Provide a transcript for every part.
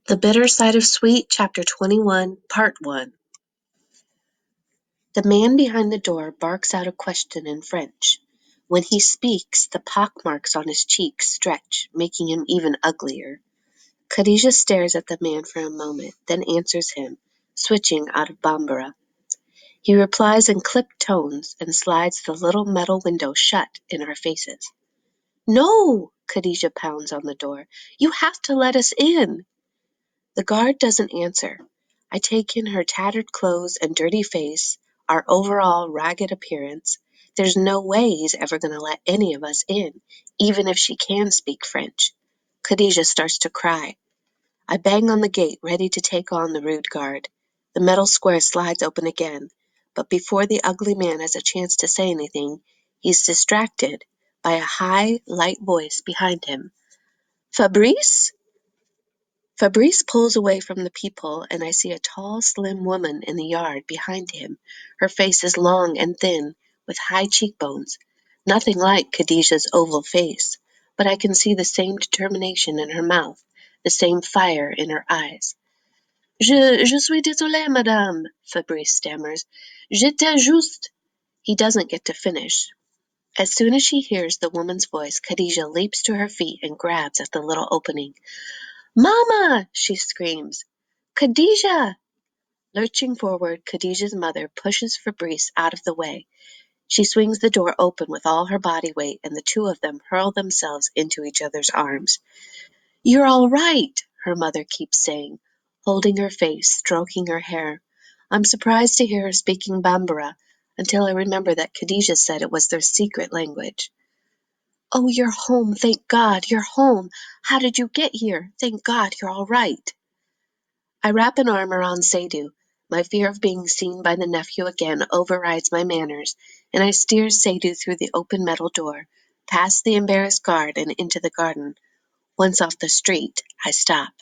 The Bitter Side of Sweet, Chapter 21, Part 1. The man behind the door barks out a question in French. When he speaks, the pockmarks on his cheeks stretch, making him even uglier. Khadija stares at the man for a moment, then answers him, switching out of Bambara. He replies in clipped tones and slides the little metal window shut in our faces. "No!" Khadija pounds on the door. "You have to let us in!" The guard doesn't answer. I take in her tattered clothes and dirty face, our overall ragged appearance. There's no way he's ever going to let any of us in, even if she can speak French. Khadija starts to cry. I bang on the gate, ready to take on the rude guard. The metal square slides open again, but before the ugly man has a chance to say anything, he's distracted by a high, light voice behind him. "Fabrice?" Fabrice pulls away from the people, and I see a tall, slim woman in the yard behind him. Her face is long and thin, with high cheekbones. Nothing like Khadija's oval face, but I can see the same determination in her mouth, the same fire in her eyes. Je suis désolé, madame," Fabrice stammers. "J'étais juste." He doesn't get to finish. As soon as she hears the woman's voice, Khadija leaps to her feet and grabs at the little opening. "Mama!" she screams. "Khadija!" Lurching forward, Khadija's mother pushes Fabrice out of the way. She swings the door open with all her body weight, and the two of them hurl themselves into each other's arms. "You're all right," her mother keeps saying, holding her face, stroking her hair. I'm surprised to hear her speaking Bambara, until I remember that Khadija said it was their secret language. "Oh, you're home, thank God, you're home. How did you get here? Thank God you're all right." I wrap an arm around Seydu. My fear of being seen by the nephew again overrides my manners, and I steer Seydu through the open metal door, past the embarrassed guard and into the garden. Once off the street, I stop.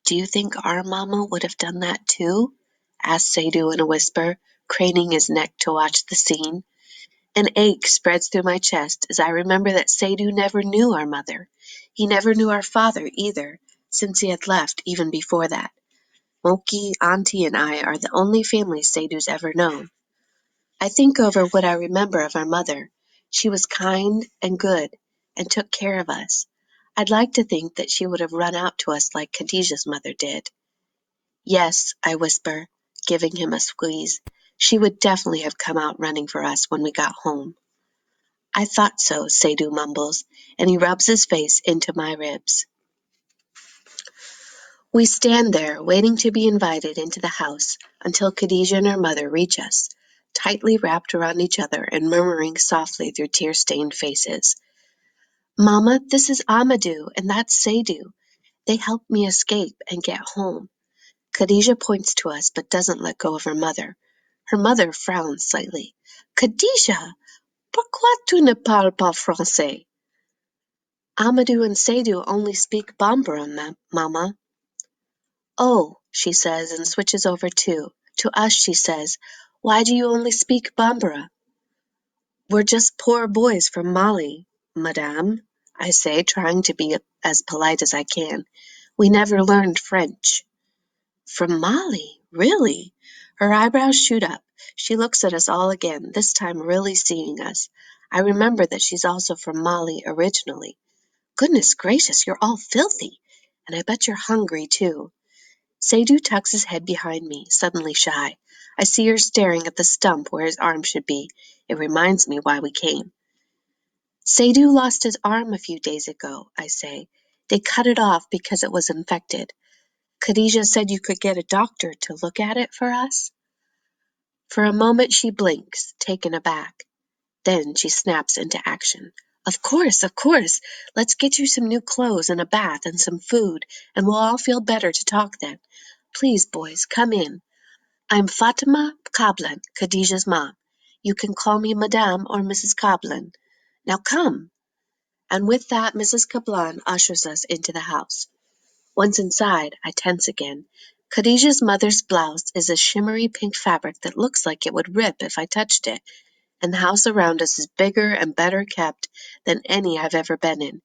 "Do you think our mama would have done that too?" asks Seydu in a whisper, craning his neck to watch the scene. An ache spreads through my chest as I remember that Seydu never knew our mother. He never knew our father either, since he had left even before that. Moki, Auntie, and I are the only family Seydu's ever known. I think over what I remember of our mother. She was kind and good and took care of us. I'd like to think that she would have run out to us like Khadijah's mother did. "Yes," I whisper, giving him a squeeze. "She would definitely have come out running for us when we got home." "I thought so," Seydu mumbles, and he rubs his face into my ribs. We stand there, waiting to be invited into the house until Khadija and her mother reach us, tightly wrapped around each other and murmuring softly through tear-stained faces. "Mama, this is Amadou, and that's Seydu. They helped me escape and get home." Khadija points to us but doesn't let go of her mother. Her mother frowns slightly. "Khadija, pourquoi tu ne parles pas français?" "Amadou and Seydu only speak Bambara, Mama." "Oh," she says and switches over too. To us she says, "Why do you only speak Bambara?" "We're just poor boys from Mali, Madame," I say, trying to be as polite as I can. "We never learned French." "From Mali? Really?" Her eyebrows shoot up. She looks at us all again, this time really seeing us. I remember that she's also from Mali originally. "Goodness gracious, you're all filthy. And I bet you're hungry, too." Seydu tucks his head behind me, suddenly shy. I see her staring at the stump where his arm should be. It reminds me why we came. "Seydu lost his arm a few days ago," I say. "They cut it off because it was infected. Khadija said you could get a doctor to look at it for us." For a moment she blinks, taken aback. Then she snaps into action. Of course, of course. Let's get you some new clothes and a bath and some food, and we'll all feel better to talk then. Please, boys, come in. I'm Fatima Kablan, Khadija's mom. You can call me Madame or Mrs. Kablan. Now come." And with that, Mrs. Kablan ushers us into the house. Once inside, I tense again. Khadija's mother's blouse is a shimmery pink fabric that looks like it would rip if I touched it, and the house around us is bigger and better kept than any I've ever been in.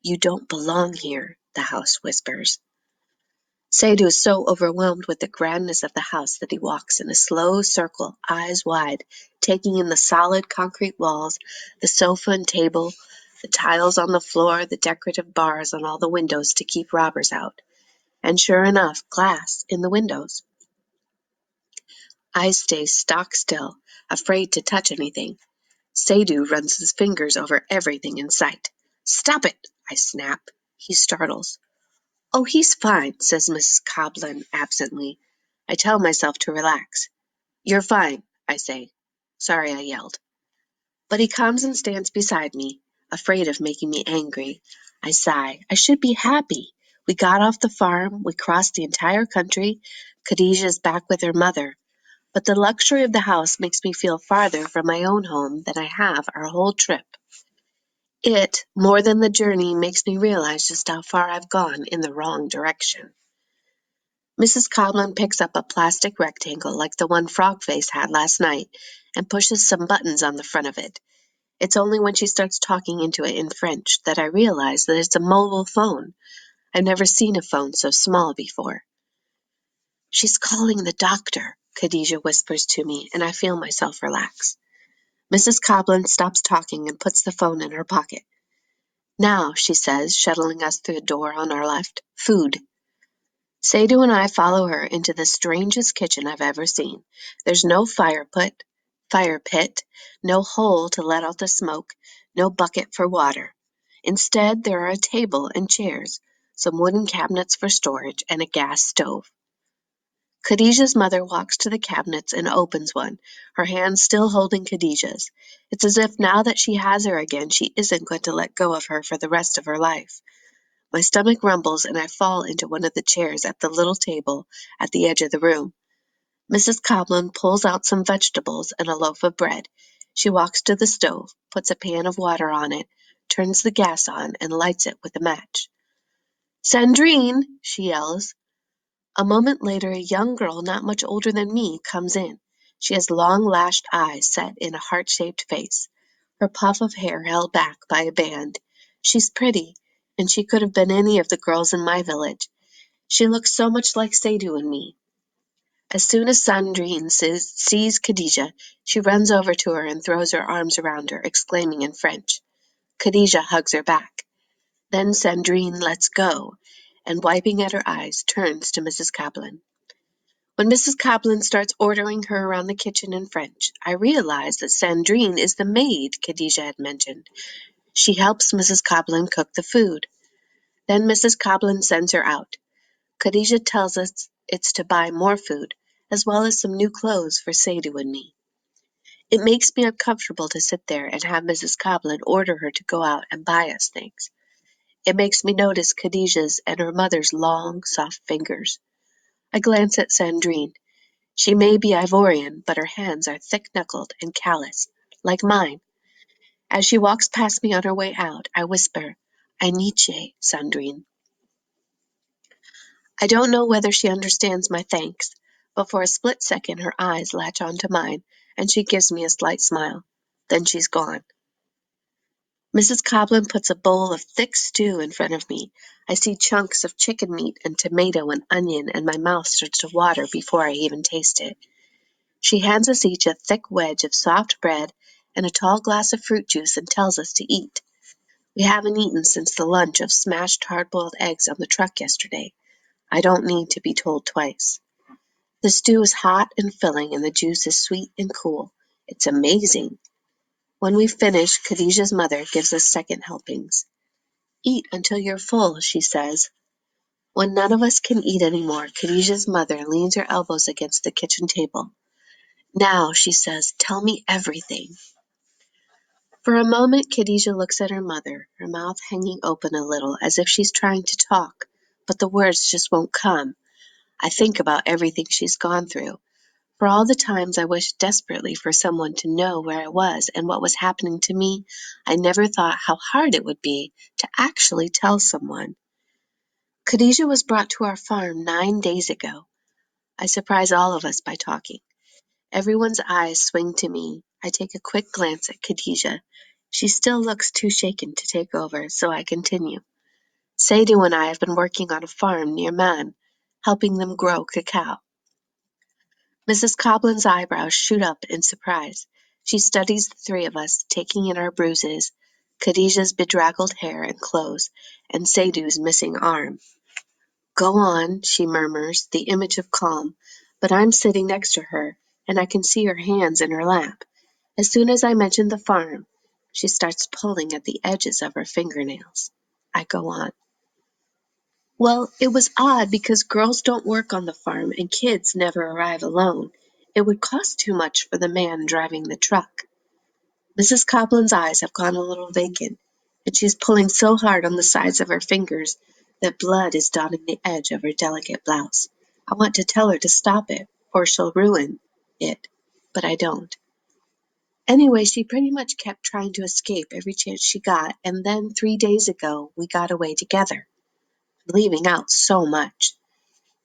"You don't belong here," the house whispers. Sadhu is so overwhelmed with the grandness of the house that he walks in a slow circle, eyes wide, taking in the solid concrete walls, the sofa and table, the tiles on the floor, the decorative bars on all the windows to keep robbers out. And sure enough, glass in the windows. I stay stock still, afraid to touch anything. Sadhu runs his fingers over everything in sight. "Stop it!" I snap. He startles. "Oh, he's fine," says Mrs. Coblin absently. I tell myself to relax. "You're fine," I say. Sorry I yelled. But he comes and stands beside me, afraid of making me angry. I sigh. I should be happy. We got off the farm. We crossed the entire country. Khadijah's back with her mother. But the luxury of the house makes me feel farther from my own home than I have our whole trip. It, more than the journey, makes me realize just how far I've gone in the wrong direction. Mrs. Coblin picks up a plastic rectangle like the one Frogface had last night and pushes some buttons on the front of it. It's only when she starts talking into it in French that I realize that it's a mobile phone. I've never seen a phone so small before. "She's calling the doctor," Khadijah whispers to me, and I feel myself relax. Mrs. Coblin stops talking and puts the phone in her pocket. "Now," she says, shuttling us through the door on our left, "food." Sadhu and I follow her into the strangest kitchen I've ever seen. There's no fire pit, no hole to let out the smoke, no bucket for water. Instead, there are a table and chairs, some wooden cabinets for storage, and a gas stove. Khadijah's mother walks to the cabinets and opens one, her hand still holding Khadijah's. It's as if now that she has her again, she isn't going to let go of her for the rest of her life. My stomach rumbles and I fall into one of the chairs at the little table at the edge of the room. Mrs. Coblin pulls out some vegetables and a loaf of bread. She walks to the stove, puts a pan of water on it, turns the gas on, and lights it with a match. "Sandrine!" she yells. A moment later a young girl not much older than me comes in. She has long lashed eyes set in a heart-shaped face, her puff of hair held back by a band. She's pretty, and she could have been any of the girls in my village. She looks so much like Sadhu and me. As soon as Sandrine sees Khadijah, she runs over to her and throws her arms around her, exclaiming in French. Khadijah hugs her back. Then Sandrine lets go, and wiping at her eyes, turns to Mrs. Coblin. When Mrs. Coblin starts ordering her around the kitchen in French, I realize that Sandrine is the maid Khadijah had mentioned. She helps Mrs. Coblin cook the food. Then Mrs. Coblin sends her out. Khadijah tells us it's to buy more food, as well as some new clothes for Sadhu and me. It makes me uncomfortable to sit there and have Mrs. Coblin order her to go out and buy us things. It makes me notice Khadijah's and her mother's long, soft fingers. I glance at Sandrine. She may be Ivorian, but her hands are thick-knuckled and calloused, like mine. As she walks past me on her way out, I whisper, "Aniche, Sandrine." I don't know whether she understands my thanks, but for a split second her eyes latch onto mine, and she gives me a slight smile. Then she's gone. Mrs. Coblin puts a bowl of thick stew in front of me. I see chunks of chicken meat and tomato and onion, and my mouth starts to water before I even taste it. She hands us each a thick wedge of soft bread and a tall glass of fruit juice and tells us to eat. We haven't eaten since the lunch of smashed hard-boiled eggs on the truck yesterday. I don't need to be told twice. The stew is hot and filling and the juice is sweet and cool. It's amazing. When we finish, Khadijah's mother gives us second helpings. "Eat until you're full," she says. When none of us can eat anymore, Khadijah's mother leans her elbows against the kitchen table. "Now," she says, "tell me everything." For a moment, Khadijah looks at her mother, her mouth hanging open a little as if she's trying to talk, but the words just won't come. I think about everything she's gone through. For all the times I wished desperately for someone to know where I was and what was happening to me, I never thought how hard it would be to actually tell someone. Khadijah was brought to our farm 9 days ago. I surprise all of us by talking. Everyone's eyes swing to me. I take a quick glance at Khadijah. She still looks too shaken to take over, so I continue. Sadhu and I have been working on a farm near Man, helping them grow cacao. Mrs. Coblin's eyebrows shoot up in surprise. She studies the three of us, taking in our bruises, Khadijah's bedraggled hair and clothes, and Sadhu's missing arm. Go on, she murmurs, the image of calm, but I'm sitting next to her, and I can see her hands in her lap. As soon as I mention the farm, she starts pulling at the edges of her fingernails. I go on. Well, it was odd because girls don't work on the farm and kids never arrive alone. It would cost too much for the man driving the truck. Mrs. Coblin's eyes have gone a little vacant, and she's pulling so hard on the sides of her fingers that blood is dotting the edge of her delicate blouse. I want to tell her to stop it, or she'll ruin it, but I don't. Anyway, she pretty much kept trying to escape every chance she got, and then 3 days ago we got away together, leaving out so much.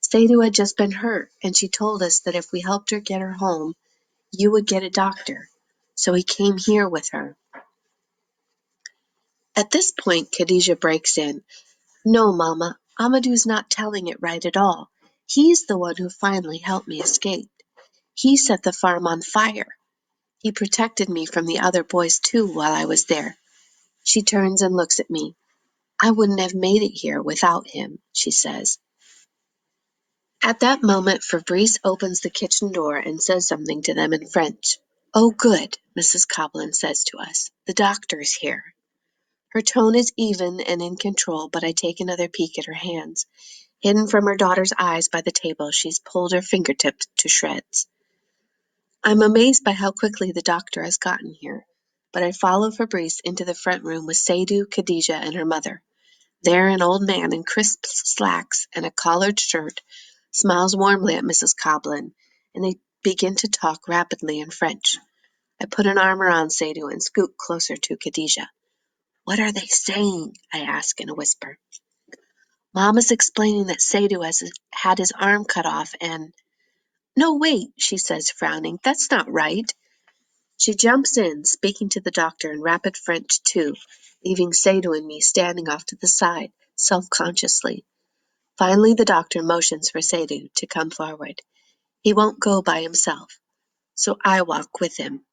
Sadhu had just been hurt, and she told us that if we helped her get her home, you would get a doctor. So he came here with her. At this point, Khadijah breaks in. No, Mama, Amadou's not telling it right at all. He's the one who finally helped me escape. He set the farm on fire. He protected me from the other boys too while I was there. She turns and looks at me. I wouldn't have made it here without him, she says. At that moment, Fabrice opens the kitchen door and says something to them in French. Oh, good, Mrs. Coblin says to us. The doctor's here. Her tone is even and in control, but I take another peek at her hands. Hidden from her daughter's eyes by the table, she's pulled her fingertips to shreds. I'm amazed by how quickly the doctor has gotten here, but I follow Fabrice into the front room with Sadhu, Khadijah, and her mother. There an old man in crisp slacks and a collared shirt smiles warmly at Mrs. Coblin, and they begin to talk rapidly in French. I put an arm around Sadhu and scoot closer to Khadijah. What are they saying? I ask in a whisper. Mama's explaining that Sadhu has had his arm cut off and... No, wait, she says, frowning. That's not right. She jumps in, speaking to the doctor in rapid French too, leaving Sadhu and me standing off to the side, self-consciously. Finally, the doctor motions for Sadhu to come forward. He won't go by himself, so I walk with him.